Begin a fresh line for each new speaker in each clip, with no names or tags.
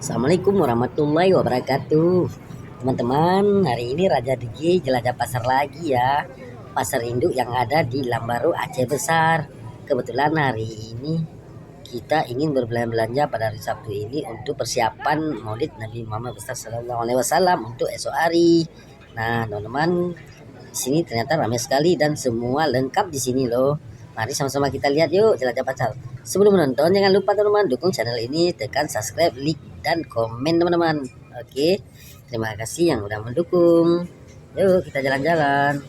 Assalamualaikum warahmatullahi wabarakatuh. Teman-teman, hari ini Raja Digi jelajah pasar lagi ya. Pasar induk yang ada di Lambaru, Aceh Besar. Kebetulan hari ini kita ingin berbelanja pada hari Sabtu ini untuk persiapan Maulid Nabi Muhammad besar Sallallahu Alaihi Wasallam untuk esok hari. Nah, teman-teman, di sini ternyata ramai sekali dan semua lengkap di sini loh. Mari sama-sama kita lihat yuk jelajah pasar. Sebelum menonton jangan lupa teman-teman dukung channel ini, tekan subscribe, like dan komen teman-teman. Oke, terima kasih yang udah mendukung. Yuk kita jalan-jalan.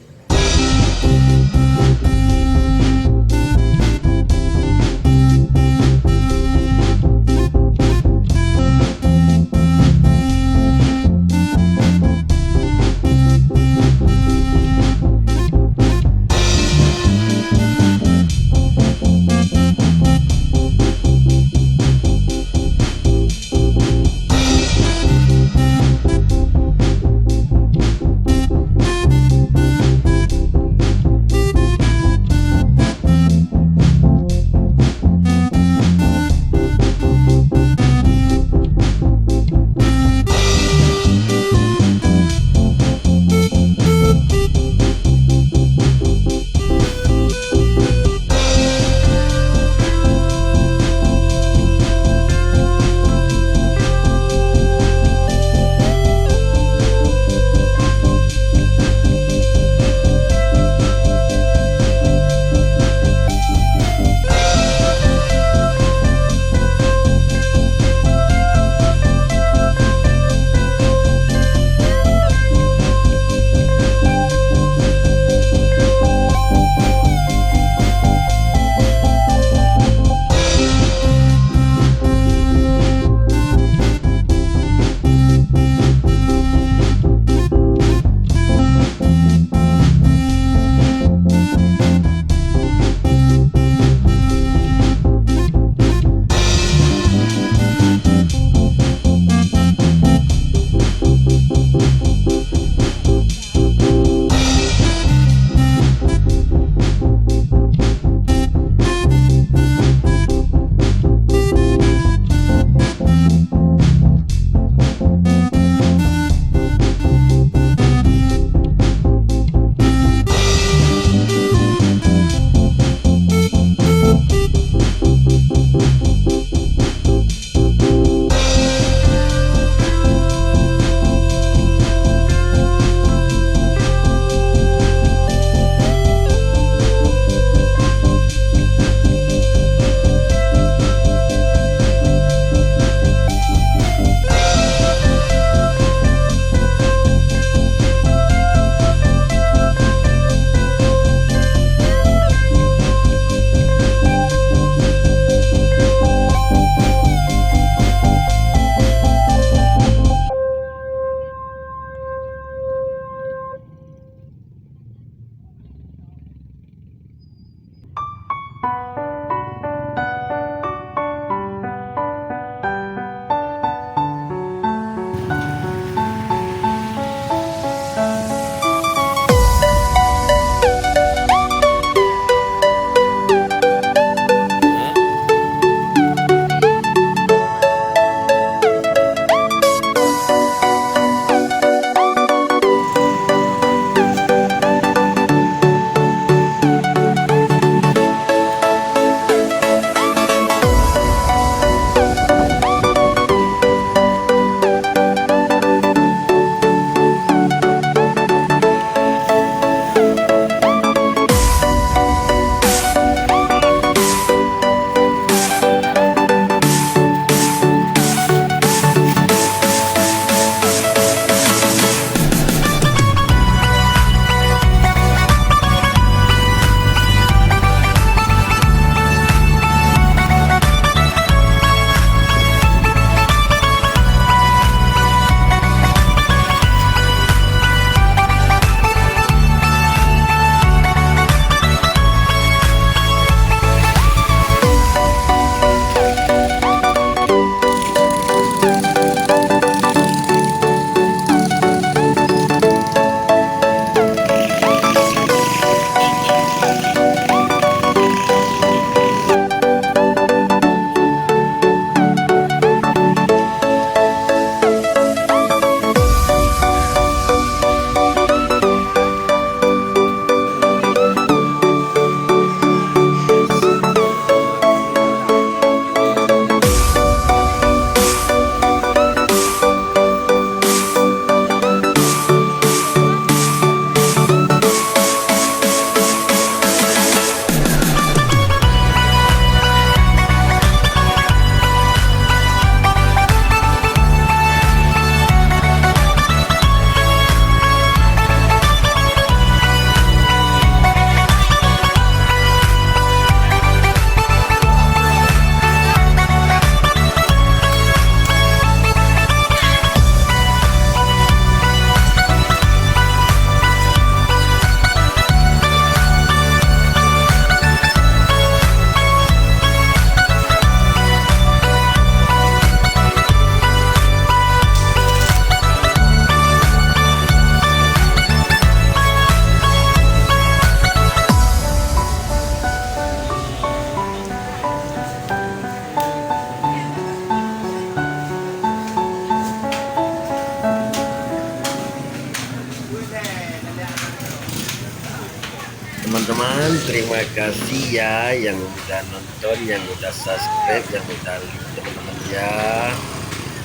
terima kasih ya yang udah nonton, yang udah subscribe, yang udah like teman-teman ya.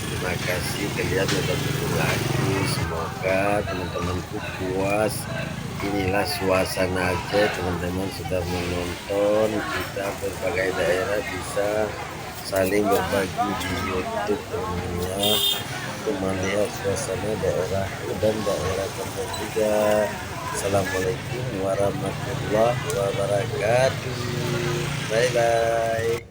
Terima kasih kalian udah dukung aku. Semoga teman-temanku puas. Inilah suasana Aceh, teman-teman sudah menonton. Kita berbagai daerah bisa saling berbagi di YouTube teman-teman ya. Untuk melihat suasana daerahku dan daerah teman juga. Assalamualaikum warahmatullahi wabarakatuh. Bye bye.